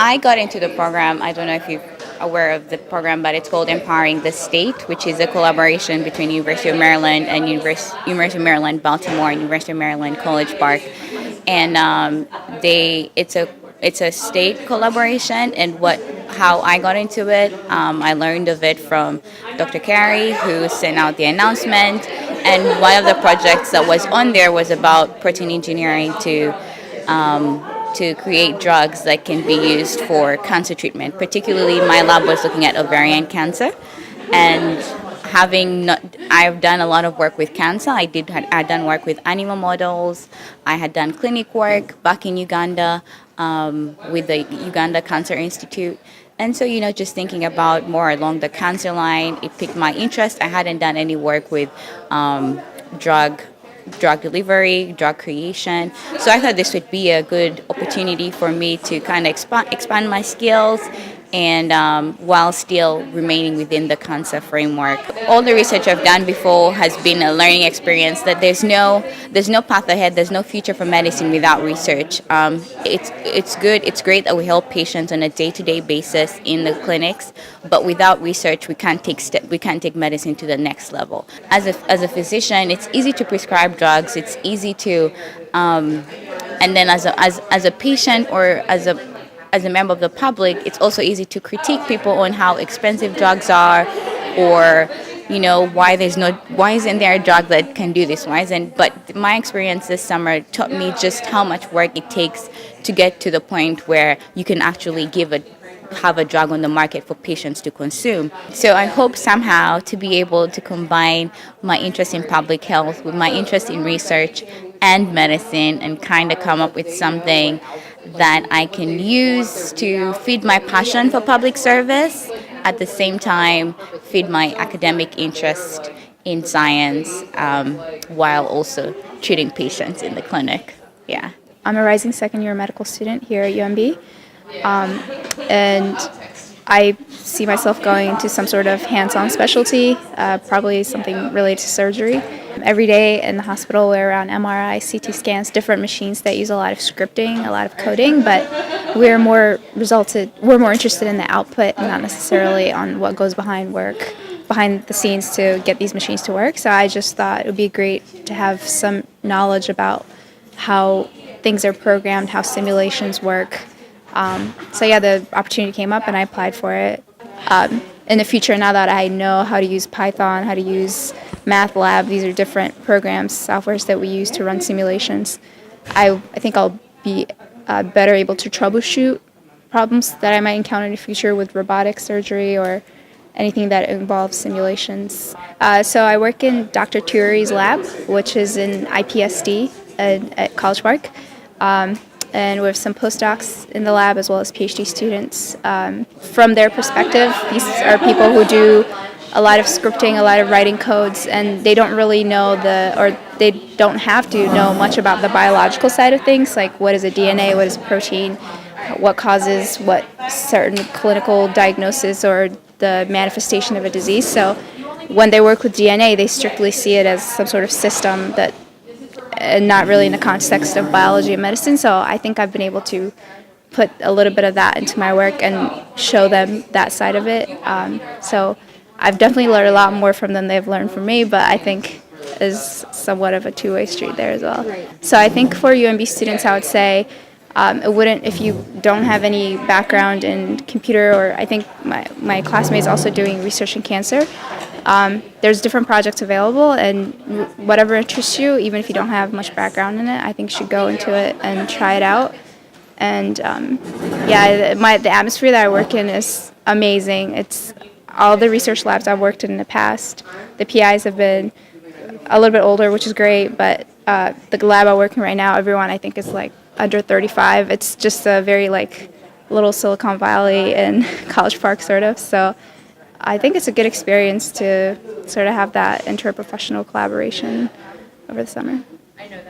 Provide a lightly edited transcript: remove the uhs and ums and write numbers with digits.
I got into the program. I don't know if you're aware of the program, but it's called Empowering the State, which is a collaboration between University of Maryland and University of Maryland Baltimore and University of Maryland College Park. And it's a state collaboration. And how I got into it, I learned of it from Dr. Carey, who sent out the announcement. And one of the projects that was on there was about protein engineering to create drugs that can be used for cancer treatment. Particularly, my lab was looking at ovarian cancer, and I've done a lot of work with cancer. I'd done work with animal models. I had done clinic work back in Uganda with the Uganda Cancer Institute. And so, just thinking about more along the cancer line, it piqued my interest. I hadn't done any work with drug delivery, drug creation. So I thought this would be a good opportunity for me to kind of expand my skills and while still remaining within the cancer framework. All the research I've done before has been a learning experience that there's no path ahead, there's no future for medicine without research. It's good, it's great that we help patients on a day-to-day basis in the clinics, but without research we can't take medicine to the next level. As a physician, it's easy to prescribe drugs, it's easy to and then as a patient or as a member of the public, it's also easy to critique people on how expensive drugs are, or why isn't there a drug that can do this? But my experience this summer taught me just how much work it takes to get to the point where you can actually have a drug on the market for patients to consume. So I hope somehow to be able to combine my interest in public health with my interest in research and medicine and kind of come up with something that I can use to feed my passion for public service, at the same time feed my academic interest in science, while also treating patients in the clinic. Yeah. I'm a rising second-year medical student here at UMB, and I see myself going to some sort of hands-on specialty, probably something related to surgery. Every day in the hospital we're around MRI, CT scans, different machines that use a lot of scripting, a lot of coding, but we're more interested in the output, not necessarily on what goes behind the scenes to get these machines to work. So I just thought it would be great to have some knowledge about how things are programmed, how simulations work. The opportunity came up and I applied for it. In the future, now that I know how to use Python, how to use MATLAB, these are different programs, softwares that we use to run simulations, I think I'll be better able to troubleshoot problems that I might encounter in the future with robotic surgery or anything that involves simulations. So I work in Dr. Turi's lab, which is in IPSD at College Park. And we have some postdocs in the lab as well as PhD students. From their perspective, these are people who do a lot of scripting, a lot of writing codes, and they don't really know they don't have to know much about the biological side of things, like what is a DNA, what is a protein, what causes what certain clinical diagnosis or the manifestation of a disease. So when they work with DNA, they strictly see it as some sort of system that and not really in the context of biology and medicine. So I think I've been able to put a little bit of that into my work and show them that side of it. So I've definitely learned a lot more from them they've learned from me, but I think is somewhat of a two-way street there as well. So I think for UMB students, I would say if you don't have any background in computer, or I think my classmates also doing research in cancer, there's different projects available, and whatever interests you, even if you don't have much background in it, I think you should go into it and try it out. And the atmosphere that I work in is amazing. It's all the research labs I've worked in the past. The PIs have been a little bit older, which is great, but the lab I work in right now, everyone I think is like under 35. It's just a very little Silicon Valley and College Park sort of. So I think it's a good experience to sort of have that interprofessional collaboration over the summer.